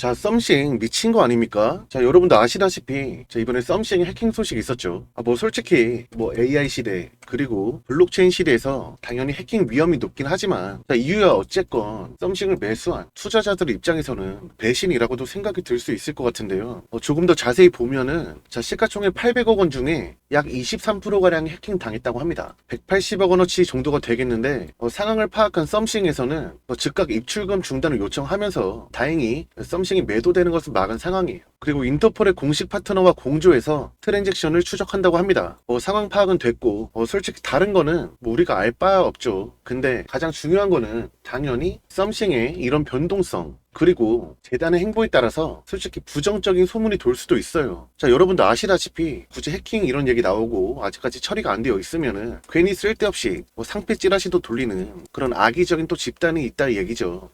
자, 썸씽 미친 거 아닙니까? 자, 여러분도 아시다시피 이번에 썸씽 해킹 소식이 있었죠. 뭐 솔직히 뭐 AI 시대 그리고 블록체인 시대에서 당연히 해킹 위험이 높긴 하지만, 자, 이유야 어쨌건 썸씽을 매수한 투자자들 입장에서는 배신이라고도 생각이 들 수 있을 것 같은데요. 조금 더 자세히 보면은, 자, 시가총액 800억 원 중에 약 23%가량 해킹 당했다고 합니다. 180억 원어치 정도가 되겠는데, 상황을 파악한 썸씽에서는 즉각 입출금 중단을 요청하면서 다행히 썸씽이 매도되는 것을 막은 상황이에요. 그리고 인터폴의 공식 파트너와 공조해서 트랜잭션을 추적한다고 합니다. 상황 파악은 됐고, 솔직히 다른 거는 뭐 우리가 알 바 없죠. 근데 가장 중요한 거는 당연히 썸씽의 이런 변동성, 그리고 재단의 행보에 따라서 솔직히 부정적인 소문이 돌 수도 있어요. 자, 여러분도 아시다시피 굳이 해킹 이런 얘기 나오고 아직까지 처리가 안 되어 있으면은 괜히 쓸데없이 상패 찌라시도 돌리는 그런 악의적인 또 집단이 있다 얘기죠.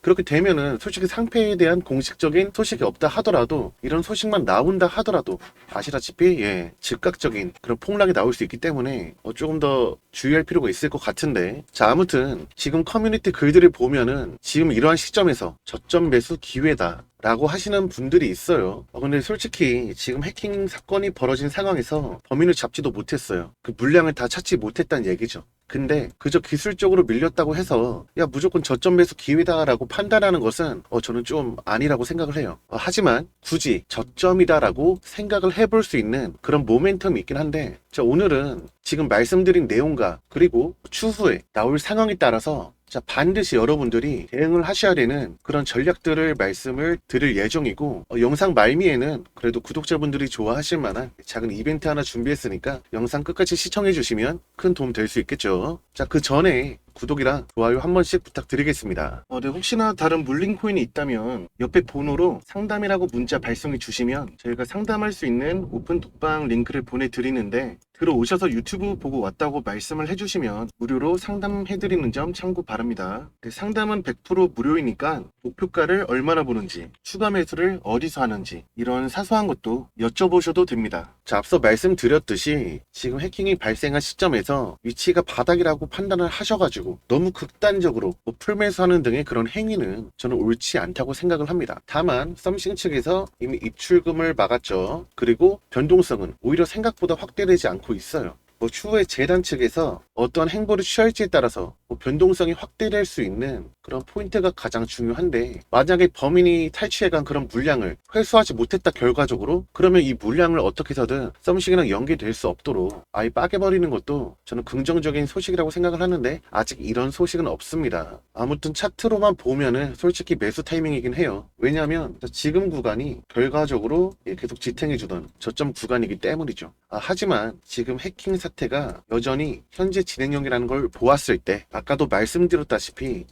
그렇게 되면은 솔직히 상패에 대한 공식적인 소식이 없다 하더라도, 이런 소식만 나온다 하더라도 아시다시피 즉각적인 그런 폭락이 나올 수 있기 때문에 조금 더 주의할 필요가 있을 것 같은데, 자, 아무튼 지금 커뮤니티 글들을 보면은 지금 이러한 시점에서 저점 매수 기회다 라고 하시는 분들이 있어요. 근데 솔직히 지금 해킹 사건이 벌어진 상황에서 범인을 잡지도 못했어요. 그 물량을 다 찾지 못했다는 얘기죠. 근데 그저 기술적으로 밀렸다고 해서 야 무조건 저점 매수 기회다 라고 판단하는 것은 저는 좀 아니라고 생각을 해요. 하지만 굳이 저점이다 라고 생각을 해볼 수 있는 그런 모멘텀이 있긴 한데, 자, 오늘은 지금 말씀드린 내용과 그리고 추후에 나올 상황에 따라서 자, 반드시 여러분들이 대응을 하셔야 되는 그런 전략들을 말씀을 드릴 예정이고, 영상 말미에는 그래도 구독자분들이 좋아하실 만한 작은 이벤트 하나 준비했으니까 영상 끝까지 시청해 주시면 큰 도움 될 수 있겠죠. 자, 그 전에 구독이랑 좋아요 한 번씩 부탁드리겠습니다. 네, 혹시나 다른 물린 코인이 있다면 옆에 번호로 상담이라고 문자 발송해 주시면 저희가 상담할 수 있는 오픈 톡방 링크를 보내드리는데, 들어오셔서 유튜브 보고 왔다고 말씀을 해주시면 무료로 상담해드리는 점 참고 바랍니다. 상담은 100% 무료이니까 목표가를 얼마나 보는지, 추가 매수를 어디서 하는지 이런 사소한 것도 여쭤보셔도 됩니다. 자, 앞서 말씀드렸듯이 지금 해킹이 발생한 시점에서 위치가 바닥이라고 판단을 하셔가지고 너무 극단적으로 풀매수하는 등의 그런 행위는 저는 옳지 않다고 생각을 합니다. 다만 썸씽 측에서 이미 입출금을 막았죠. 그리고 변동성은 오히려 생각보다 확대되지 않고 있어요. 추후에 재단 측에서 어떠한 행보를 취할지에 따라서 변동성이 확대될 수 있는 그런 포인트가 가장 중요한데, 만약에 범인이 탈취해간 그런 물량을 회수하지 못했다 결과적으로, 그러면 이 물량을 어떻게 해서든 썸씽이랑 연계될 수 없도록 아예 빠개버리는 것도 저는 긍정적인 소식이라고 생각을 하는데, 아직 이런 소식은 없습니다. 아무튼 차트로만 보면은 솔직히 매수 타이밍이긴 해요. 왜냐하면 지금 구간이 결과적으로 계속 지탱해주던 저점 구간이기 때문이죠. 하지만 지금 해킹 사태가 여전히 현재 진행형이라는 걸 보았을 때, 아까도 말씀드렸다시피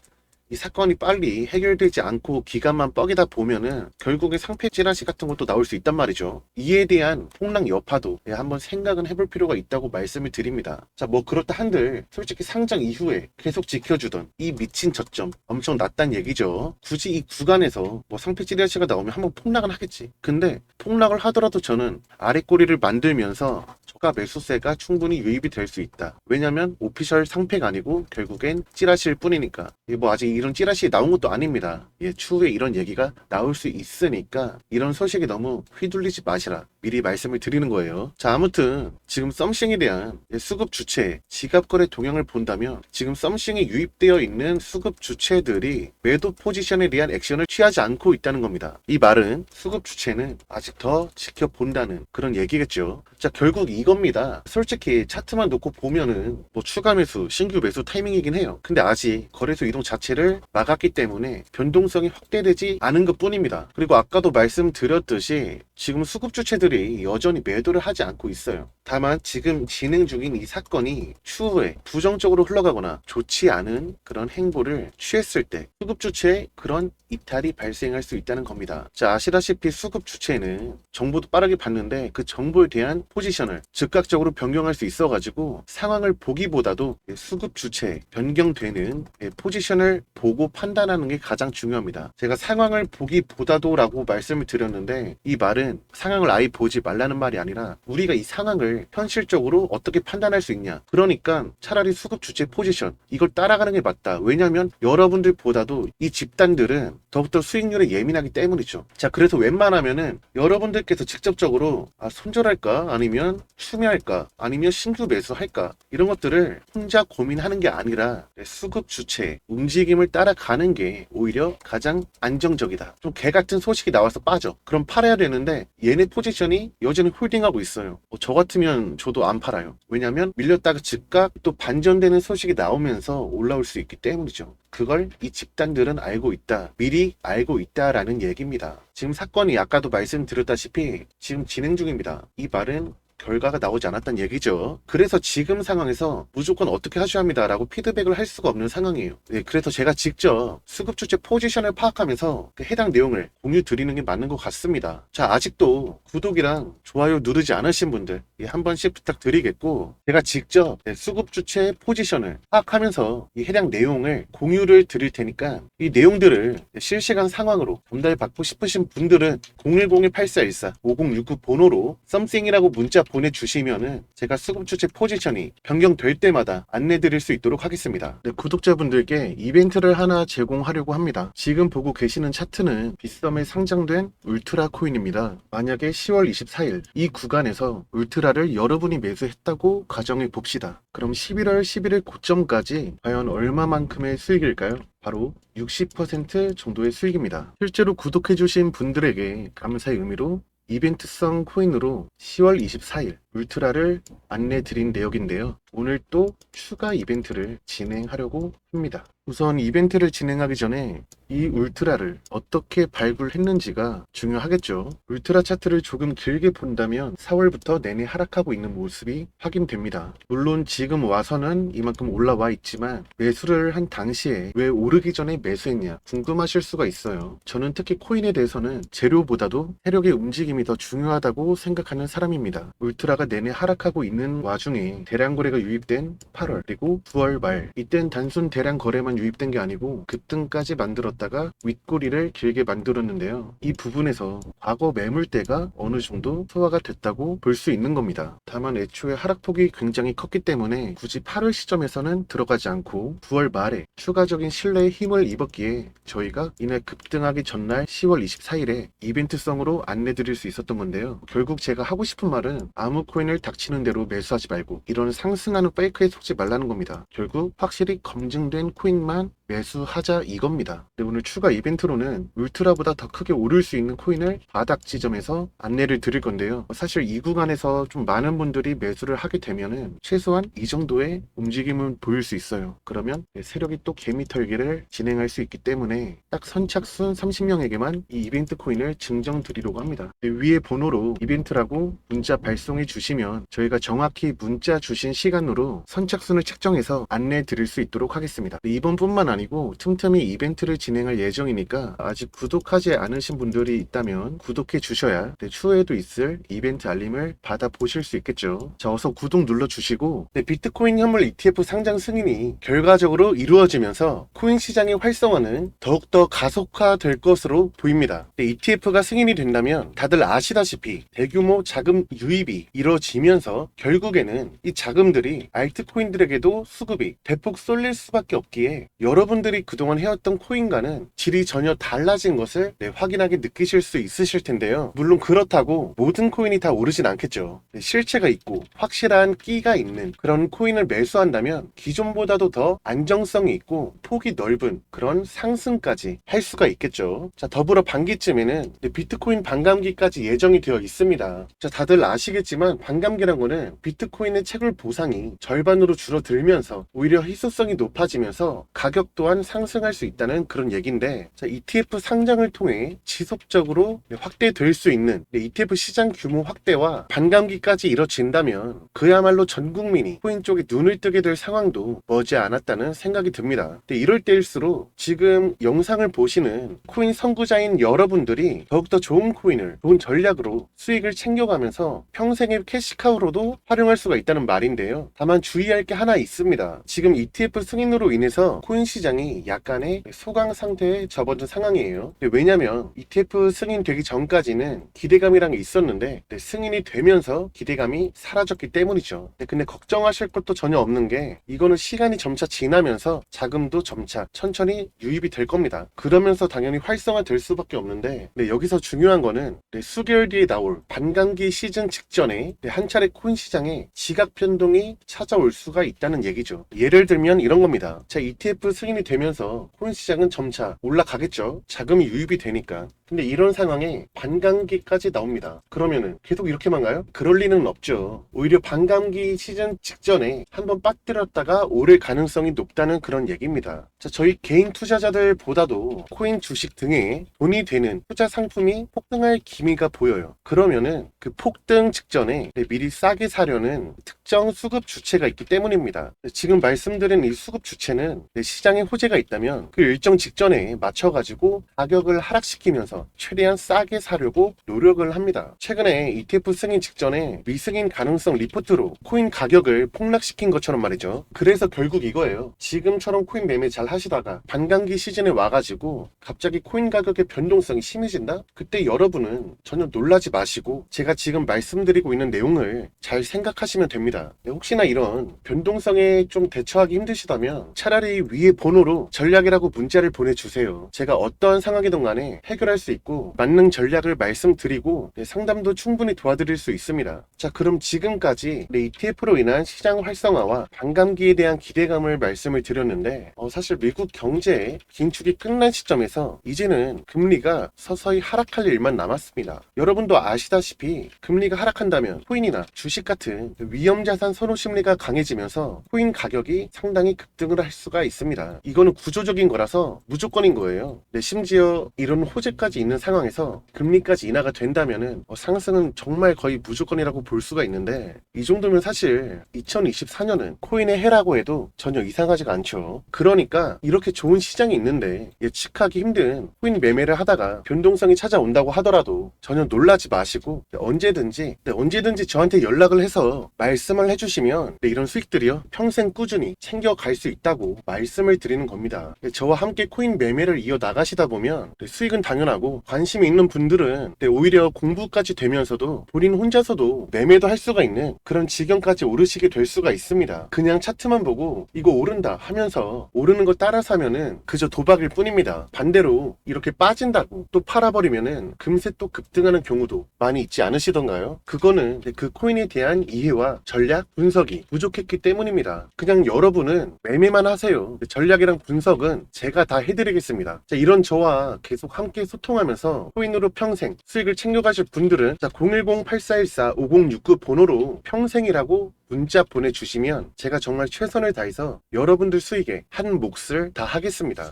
이 사건이 빨리 해결되지 않고 기간만 뻑이다 보면은 결국에 상패 찌라시 같은 것도 나올 수 있단 말이죠. 이에 대한 폭락 여파도 한번 생각은 해볼 필요가 있다고 말씀을 드립니다. 자, 그렇다 한들 솔직히 상장 이후에 계속 지켜주던 이 미친 저점 엄청 낮단 얘기죠. 굳이 이 구간에서 상패 찌라시가 나오면 한번 폭락은 하겠지. 근데 폭락을 하더라도 저는 아래 꼬리를 만들면서 저가 매수세가 충분히 유입이 될 수 있다. 왜냐면 오피셜 상패가 아니고 결국엔 찌라시일 뿐이니까. 아직 이런 찌라시 나온 것도 아닙니다. 추후에 이런 얘기가 나올 수 있으니까 이런 소식에 너무 휘둘리지 마시라 미리 말씀을 드리는 거예요. 자, 아무튼 지금 썸씽에 대한 수급 주체 지갑 거래 동향을 본다면, 지금 썸씽에 유입되어 있는 수급 주체들이 매도 포지션에 대한 액션을 취하지 않고 있다는 겁니다. 이 말은 수급 주체는 아직 더 지켜본다는 그런 얘기겠죠. 자, 결국 이겁니다. 솔직히 차트만 놓고 보면은 추가 매수, 신규 매수 타이밍이긴 해요. 근데 아직 거래소 이동 자체를 막았기 때문에 변동성이 확대되지 않은 것 뿐입니다. 그리고 아까도 말씀드렸듯이 지금 수급 주체들이 여전히 매도를 하지 않고 있어요. 다만 지금 진행 중인 이 사건이 추후에 부정적으로 흘러가거나 좋지 않은 그런 행보를 취했을 때 수급 주체에 그런 이탈이 발생할 수 있다는 겁니다. 자, 아시다시피 수급 주체는 정보도 빠르게 받는데 그 정보에 대한 포지션을 즉각적으로 변경할 수 있어가지고 상황을 보기보다도 수급 주체 변경되는 포지션을 보고 판단하는 게 가장 중요합니다. 제가 상황을 보기보다도 라고 말씀을 드렸는데, 이 말은 상황을 아예 보지 말라는 말이 아니라 우리가 이 상황을 현실적으로 어떻게 판단할 수 있냐, 그러니까 차라리 수급 주체 포지션 이걸 따라가는 게 맞다. 왜냐하면 여러분들보다도 이 집단들은 더욱더 수익률에 예민하기 때문이죠. 자, 그래서 웬만하면은 여러분들께서 직접적으로 손절할까 아니면 추매할까 아니면 신규 매수할까 이런 것들을 혼자 고민하는 게 아니라 수급 주체 움직임을 따라가는 게 오히려 가장 안정적이다. 좀 개 같은 소식이 나와서 빠져. 그럼 팔아야 되는데 얘네 포지션이 여전히 홀딩하고 있어요. 저 같으면 저도 안 팔아요. 왜냐하면 밀렸다가 즉각 또 반전되는 소식이 나오면서 올라올 수 있기 때문이죠. 그걸 이 집단들은 알고 있다. 미리 알고 있다라는 얘기입니다. 지금 사건이 아까도 말씀드렸다시피 지금 진행 중입니다. 이 말은 결과가 나오지 않았다는 얘기죠. 그래서 지금 상황에서 무조건 어떻게 하셔야 합니다 라고 피드백을 할 수가 없는 상황이에요. 그래서 제가 직접 수급 주체 포지션을 파악하면서 해당 내용을 공유 드리는 게 맞는 것 같습니다. 자, 아직도 구독이랑 좋아요 누르지 않으신 분들 한 번씩 부탁드리겠고, 제가 직접 수급 주체 포지션을 파악하면서 이 해당 내용을 공유를 드릴 테니까 이 내용들을 실시간 상황으로 전달받고 싶으신 분들은 010-8414-5069 번호로 썸씽이라고 문자 보내주시면은 제가 수급 주체 포지션이 변경될 때마다 안내드릴 수 있도록 하겠습니다. 구독자분들께 이벤트를 하나 제공하려고 합니다. 지금 보고 계시는 차트는 빗썸에 상장된 울트라 코인입니다. 만약에 10월 24일 이 구간에서 울트라를 여러분이 매수했다고 가정해 봅시다. 그럼 11월 11일 고점까지 과연 얼마만큼의 수익일까요? 바로 60% 정도의 수익입니다. 실제로 구독해주신 분들에게 감사의 의미로 이벤트성 코인으로 10월 24일 울트라를 안내 드린 내역인데요. 오늘 또 추가 이벤트를 진행하려고 합니다. 우선 이벤트를 진행하기 전에 이 울트라를 어떻게 발굴했는지가 중요하겠죠. 울트라 차트를 조금 길게 본다면 4월부터 내내 하락하고 있는 모습이 확인됩니다. 물론 지금 와서는 이만큼 올라와 있지만 매수를 한 당시에 왜 오르기 전에 매수했냐 궁금하실 수가 있어요. 저는 특히 코인에 대해서는 재료보다도 세력의 움직임이 더 중요하다고 생각하는 사람입니다. 울트라가 내내 하락하고 있는 와중에 대량 거래가 유입된 8월 그리고 9월 말, 이땐 단순 대량 거래만 유입된 게 아니고 급등까지 만들었다가 윗꼬리를 길게 만들었는데요. 이 부분에서 과거 매물대가 어느 정도 소화가 됐다고 볼 수 있는 겁니다. 다만 애초에 하락폭이 굉장히 컸기 때문에 굳이 8월 시점에서는 들어가지 않고 9월 말에 추가적인 신뢰에 힘을 입었기에 저희가 이날 급등하기 전날 10월 24일에 이벤트성으로 안내드릴 수 있었던 건데요. 결국 제가 하고 싶은 말은 아무 코인을 닥치는 대로 매수하지 말고 이런 상승하는 페이크에 속지 말라는 겁니다. 결국 확실히 검증된 코인만 매수하자 이겁니다. 오늘 추가 이벤트로는 울트라보다 더 크게 오를 수 있는 코인을 바닥 지점에서 안내를 드릴 건데요. 사실 이 구간에서 좀 많은 분들이 매수를 하게 되면은 최소한 이 정도의 움직임은 보일 수 있어요. 그러면 세력이 또 개미 털기를 진행할 수 있기 때문에 딱 선착순 30명에게만 이 이벤트 코인을 증정 드리려고 합니다. 위에 번호로 이벤트라고 문자 발송해 주시면 저희가 정확히 문자 주신 시간으로 선착순을 책정해서 안내 드릴 수 있도록 하겠습니다. 이번뿐만 아니고 틈틈이 이벤트를 진행할 예정이니까 아직 구독하지 않으신 분들이 있다면 구독해 주셔야 추후에도 있을 이벤트 알림을 받아보실 수 있겠죠. 자, 어서 구독 눌러주시고, 비트코인 현물 ETF 상장 승인이 결과적으로 이루어지면서 코인 시장의 활성화는 더욱더 가속화될 것으로 보입니다. ETF가 승인이 된다면 다들 아시다시피 대규모 자금 유입이 이루어지면서 결국에는 이 자금들이 알트코인들에게도 수급이 대폭 쏠릴 수밖에 없기에 여러분들이 그동안 해왔던 코인과는 질이 전혀 달라진 것을 확인하게 느끼실 수 있으실 텐데요. 물론 그렇다고 모든 코인이 다 오르진 않겠죠. 실체가 있고 확실한 끼가 있는 그런 코인을 매수한다면 기존보다도 더 안정성이 있고 폭이 넓은 그런 상승까지 할 수가 있겠죠. 자, 더불어 반기쯤에는 비트코인 반감기까지 예정이 되어 있습니다. 자, 다들 아시겠지만 반감기란 거는 비트코인의 채굴 보상이 절반으로 줄어들면서 오히려 희소성이 높아지면서 가격도 또한 상승할 수 있다는 그런 얘기인데, 자, ETF 상장을 통해 지속적으로 확대될 수 있는 ETF 시장 규모 확대와 반감기까지 이뤄진다면 그야말로 전 국민이 코인 쪽에 눈을 뜨게 될 상황도 머지않았다는 생각이 듭니다. 근데 이럴 때일수록 지금 영상을 보시는 코인 선구자인 여러분들이 더욱더 좋은 코인을 좋은 전략으로 수익을 챙겨가면서 평생의 캐시카우로도 활용할 수가 있다는 말인데요. 다만 주의할 게 하나 있습니다. 지금 ETF 승인으로 인해서 코인 시장이 약간의 소강 상태에 접어든 상황이에요. 왜냐면 ETF 승인되기 전까지는 기대감이란 게 있었는데 승인이 되면서 기대감이 사라졌기 때문이죠. 근데 걱정하실 것도 전혀 없는 게 이거는 시간이 점차 지나면서 자금도 점차 천천히 유입이 될 겁니다. 그러면서 당연히 활성화될 수밖에 없는데 여기서 중요한 거는 수개월 뒤에 나올 반감기 시즌 직전에 한 차례 코인 시장에 지각 변동이 찾아올 수가 있다는 얘기죠. 예를 들면 이런 겁니다. 자, ETF 승인이 되면서 코인 시장은 점차 올라가겠죠. 자금이 유입이 되니까. 근데 이런 상황에 반감기까지 나옵니다. 그러면은 계속 이렇게만 가요? 그럴 리는 없죠. 오히려 반감기 시즌 직전에 한번 빠뜨렸다가 오를 가능성이 높다는 그런 얘기입니다. 자, 저희 개인 투자자들보다도 코인 주식 등에 돈이 되는 투자 상품이 폭등할 기미가 보여요. 그러면은 그 폭등 직전에 미리 싸게 사려는 특정 수급 주체가 있기 때문입니다. 지금 말씀드린 이 수급 주체는 시장에 호재가 있다면 그 일정 직전에 맞춰가지고 가격을 하락시키면서 최대한 싸게 사려고 노력을 합니다. 최근에 ETF 승인 직전에 미승인 가능성 리포트로 코인 가격을 폭락시킨 것처럼 말이죠. 그래서 결국 이거예요. 지금처럼 코인 매매 잘 하시다가 반감기 시즌에 와가지고 갑자기 코인 가격의 변동성이 심해진다? 그때 여러분은 전혀 놀라지 마시고 제가 지금 말씀드리고 있는 내용을 잘 생각하시면 됩니다. 혹시나 이런 변동성에 좀 대처하기 힘드시다면 차라리 위에 번호로 전략이라고 문자를 보내주세요. 제가 어떠한 상황이든 간에 해결할 수 있고 맞는 전략을 말씀드리고 상담도 충분히 도와드릴 수 있습니다. 자, 그럼 지금까지 ETF로 인한 시장 활성화와 반감기에 대한 기대감을 말씀을 드렸는데 사실 미국 경제의 긴축이 끝난 시점에서 이제는 금리가 서서히 하락할 일만 남았습니다. 여러분도 아시다시피 금리가 하락한다면 코인이나 주식 같은 위험자산 선호 심리가 강해지면서 코인 가격이 상당히 급등을 할 수가 있습니다. 이거는 구조적인 거라서 무조건인 거예요. 심지어 이런 호재까지 있는 상황에서 금리까지 인하가 된다면은 상승은 정말 거의 무조건이라고 볼 수가 있는데 이 정도면 사실 2024년은 코인의 해라고 해도 전혀 이상하지가 않죠. 그러니까 이렇게 좋은 시장이 있는데 예측하기 힘든 코인 매매를 하다가 변동성이 찾아온다고 하더라도 전혀 놀라지 마시고 언제든지 저한테 연락을 해서 말씀을 해주시면 이런 수익들이요 평생 꾸준히 챙겨갈 수 있다고 말씀을 드리는 겁니다. 저와 함께 코인 매매를 이어나가시다 보면 수익은 당연하고 관심이 있는 분들은 오히려 공부까지 되면서도 본인 혼자서도 매매도 할 수가 있는 그런 지경까지 오르시게 될 수가 있습니다. 그냥 차트만 보고 이거 오른다 하면서 오르는 거 따라 사면은 그저 도박일 뿐입니다. 반대로 이렇게 빠진다고 또 팔아버리면은 금세 또 급등하는 경우도 많이 있지 않으시던가요? 그거는 그 코인에 대한 이해와 전략, 분석이 부족했기 때문입니다. 그냥 여러분은 매매만 하세요. 전략이랑 분석은 제가 다 해드리겠습니다. 자, 이런 저와 계속 함께 소통하면서 코인으로 평생 수익을 챙겨가실 분들은 010-8414-5069 번호로 평생이라고 문자 보내주시면 제가 정말 최선을 다해서 여러분들 수익에 한 몫을 다 하겠습니다.